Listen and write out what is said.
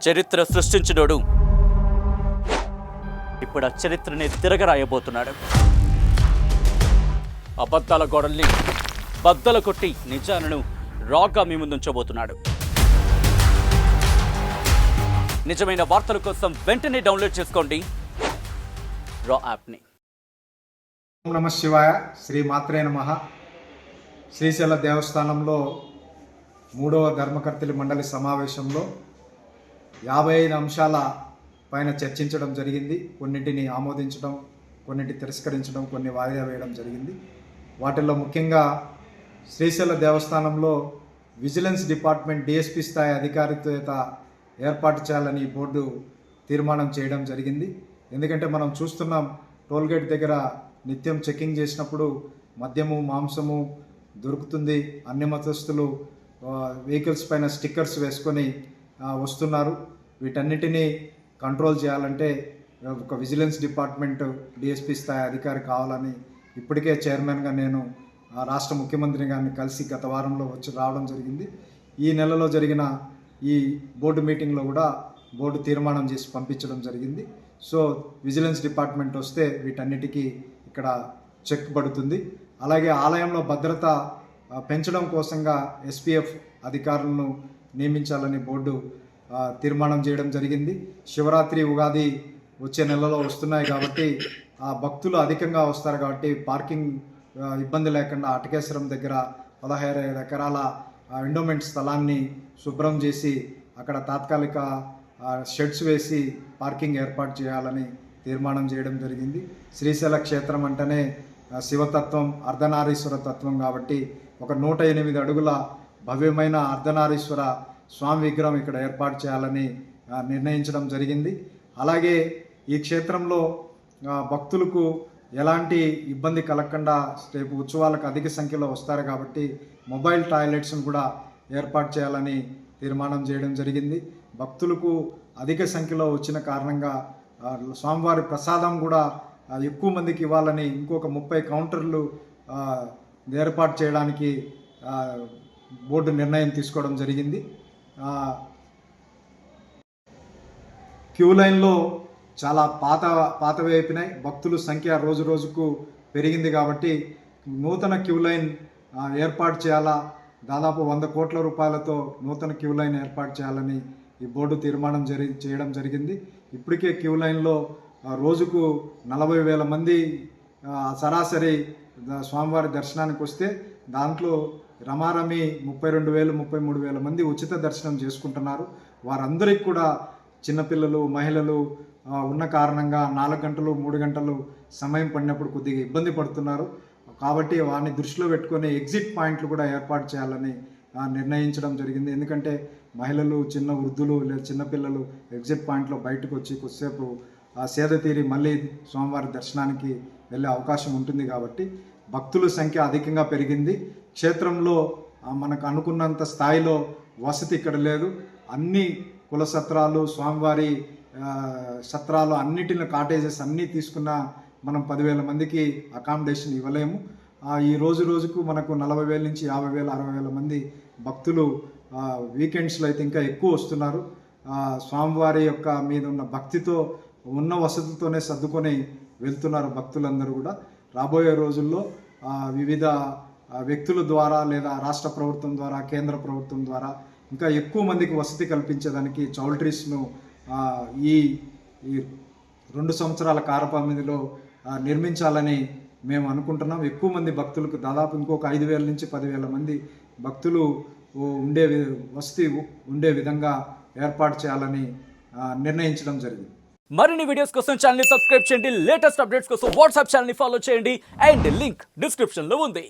చరిత్ర సృష్టించినోడు ఇప్పుడు ఆ చరిత్రని తిరగరాయబోతున్నాడు. అబద్ధాల గోడల్ని బద్దలు కొట్టి నిజాలను రాగా మీ ముందుంచబోతున్నాడు. నిజమైన వార్తల కోసం వెంటనే డౌన్లోడ్ చేసుకోండి రా యాప్ని. ఓం నమ శివాయ. శ్రీ మాత్రే నమః. శ్రీశైల దేవస్థానంలో 3వ ధర్మకర్తలి మండలి సమావేశంలో 55 అంశాల పైన చర్చించడం జరిగింది. కొన్నింటిని ఆమోదించడం, కొన్నింటి తిరస్కరించడం, కొన్ని వాయిదా వేయడం జరిగింది. వాటిల్లో ముఖ్యంగా శ్రీశైల దేవస్థానంలో విజిలెన్స్ డిపార్ట్మెంట్ డిఎస్పీ స్థాయి అధికారిత ఏర్పాటు చేయాలని బోర్డు తీర్మానం చేయడం జరిగింది. ఎందుకంటే మనం చూస్తున్నాం, టోల్గేట్ దగ్గర నిత్యం చెకింగ్ చేసినప్పుడు మద్యము, మాంసము దొరుకుతుంది. అన్ని మతస్థులు వెహికల్స్ పైన స్టిక్కర్స్ వేసుకొని వస్తున్నారు. వీటన్నిటినీ కంట్రోల్ చేయాలంటే ఒక విజిలెన్స్ డిపార్ట్మెంట్ డిఎస్పీ స్థాయి అధికారి కావాలని ఇప్పటికే చైర్మన్గా నేను రాష్ట్ర ముఖ్యమంత్రి గారిని కలిసి గత వారంలో వచ్చి రావడం జరిగింది. ఈ నెలలో జరిగిన ఈ బోర్డు మీటింగ్లో కూడా బోర్డు తీర్మానం చేసి పంపించడం జరిగింది. సో విజిలెన్స్ డిపార్ట్మెంట్ వస్తే వీటన్నిటికీ ఇక్కడ చెక్ పడుతుంది. అలాగే ఆలయంలో భద్రత పెంచడం కోసంగా ఎస్పీఎఫ్ అధికారులను నియమించాలని బోర్డు తీర్మానం చేయడం జరిగింది. శివరాత్రి, ఉగాది వచ్చే నెలలో వస్తున్నాయి కాబట్టి భక్తులు అధికంగా వస్తారు కాబట్టి పార్కింగ్ ఇబ్బంది లేకుండా అటకేశ్వరం దగ్గర 15 ఎకరాల ఎండోమెంట్ స్థలాన్ని శుభ్రం చేసి అక్కడ తాత్కాలిక షెడ్స్ వేసి పార్కింగ్ ఏర్పాటు చేయాలని తీర్మానం చేయడం జరిగింది. శ్రీశైల క్షేత్రం అంటేనే శివతత్వం, అర్ధనారీశ్వర తత్వం కాబట్టి ఒక 108 అడుగుల భవ్యమైన అర్ధనారీశ్వర స్వామి విగ్రహం ఇక్కడ ఏర్పాటు చేయాలని నిర్ణయించడం జరిగింది. అలాగే ఈ క్షేత్రంలో భక్తులకు ఎలాంటి ఇబ్బంది కలగకుండా రేపు ఉత్సవాలకు అధిక సంఖ్యలో వస్తారు కాబట్టి మొబైల్ టాయిలెట్స్ను కూడా ఏర్పాటు చేయాలని తీర్మానం చేయడం జరిగింది. భక్తులకు అధిక సంఖ్యలో వచ్చిన కారణంగా స్వామివారి ప్రసాదం కూడా ఎక్కువ మందికి ఇవ్వాలని ఇంకొక 30 కౌంటర్లు ఏర్పాటు చేయడానికి బోర్డు నిర్ణయం తీసుకోవడం జరిగింది. క్యూ లైన్లో చాలా పాతవి అయిపోయినాయి. భక్తుల సంఖ్య రోజు రోజుకు పెరిగింది కాబట్టి నూతన క్యూ లైన్ ఏర్పాటు చేయాలా, దాదాపు 100 కోట్ల రూపాయలతో నూతన క్యూ లైన్ ఏర్పాటు చేయాలని ఈ బోర్డు తీర్మానం చేయడం జరిగింది. ఇప్పటికే క్యూ లైన్లో రోజుకు 40,000 మంది సరాసరి స్వామివారి దర్శనానికి వస్తే దాంట్లో రమారమి 32,000, 33,000 మంది ఉచిత దర్శనం చేసుకుంటున్నారు. వారందరికీ కూడా చిన్నపిల్లలు, మహిళలు ఉన్న కారణంగా 4 గంటలు, 3 గంటలు సమయం పడినప్పుడు కొద్దిగా ఇబ్బంది పడుతున్నారు. కాబట్టి వారిని దృష్టిలో పెట్టుకొని ఎగ్జిట్ పాయింట్లు కూడా ఏర్పాటు చేయాలని నిర్ణయించడం జరిగింది. ఎందుకంటే మహిళలు, చిన్న వృద్ధులు లేదా చిన్నపిల్లలు ఎగ్జిట్ పాయింట్లో బయటకు వచ్చి కొద్దిసేపు సేద తీరి మళ్ళీ స్వామివారి దర్శనానికి వెళ్ళే అవకాశం ఉంటుంది. కాబట్టి భక్తుల సంఖ్య అధికంగా పెరిగింది. క్షేత్రంలో మనకు అనుకున్నంత స్థాయిలో వసతి ఇక్కడ లేదు. అన్ని కుల సత్రాలు, స్వామివారి సత్రాలు అన్నిటిని కాటేజెస్ అన్నీ తీసుకున్న మనం 10,000 మందికి అకామిడేషన్ ఇవ్వలేము. ఈ రోజుకు మనకు 40,000 నుంచి 50,000, 60,000 మంది భక్తులు వీకెండ్స్లో అయితే ఇంకా ఎక్కువ వస్తున్నారు. స్వామివారి యొక్క మీద ఉన్న భక్తితో ఉన్న వసతులతోనే సర్దుకొని వెళ్తున్నారు భక్తులందరూ కూడా. రాబోయే రోజుల్లో వివిధ వ్యక్తుల ద్వారా లేదా రాష్ట్ర ప్రభుత్వం ద్వారా, కేంద్ర ప్రభుత్వం ద్వారా ఇంకా ఎక్కువ మందికి వసతి కల్పించేదానికి చౌల్ట్రీస్ను ఈ 2 సంవత్సరాల కాలపరిమితిలో నిర్మించాలని మేము అనుకుంటున్నాం. ఎక్కువ మంది భక్తులకు దాదాపు ఇంకొక 5,000 నుంచి 10,000 మంది భక్తులు వసతి ఉండే విధంగా ఏర్పాటు చేయాలని నిర్ణయించడం జరిగింది. మరిన్ని వీడియోస్ కోసం ఛానల్ ని సబ్స్క్రైబ్ చేయండి. లేటెస్ట్ అప్డేట్స్ కోసం వాట్సాప్ ఛానల్ ని ఫాలో చేయండి. అండ్ లింక్ డిస్క్రిప్షన్ లో ఉంది.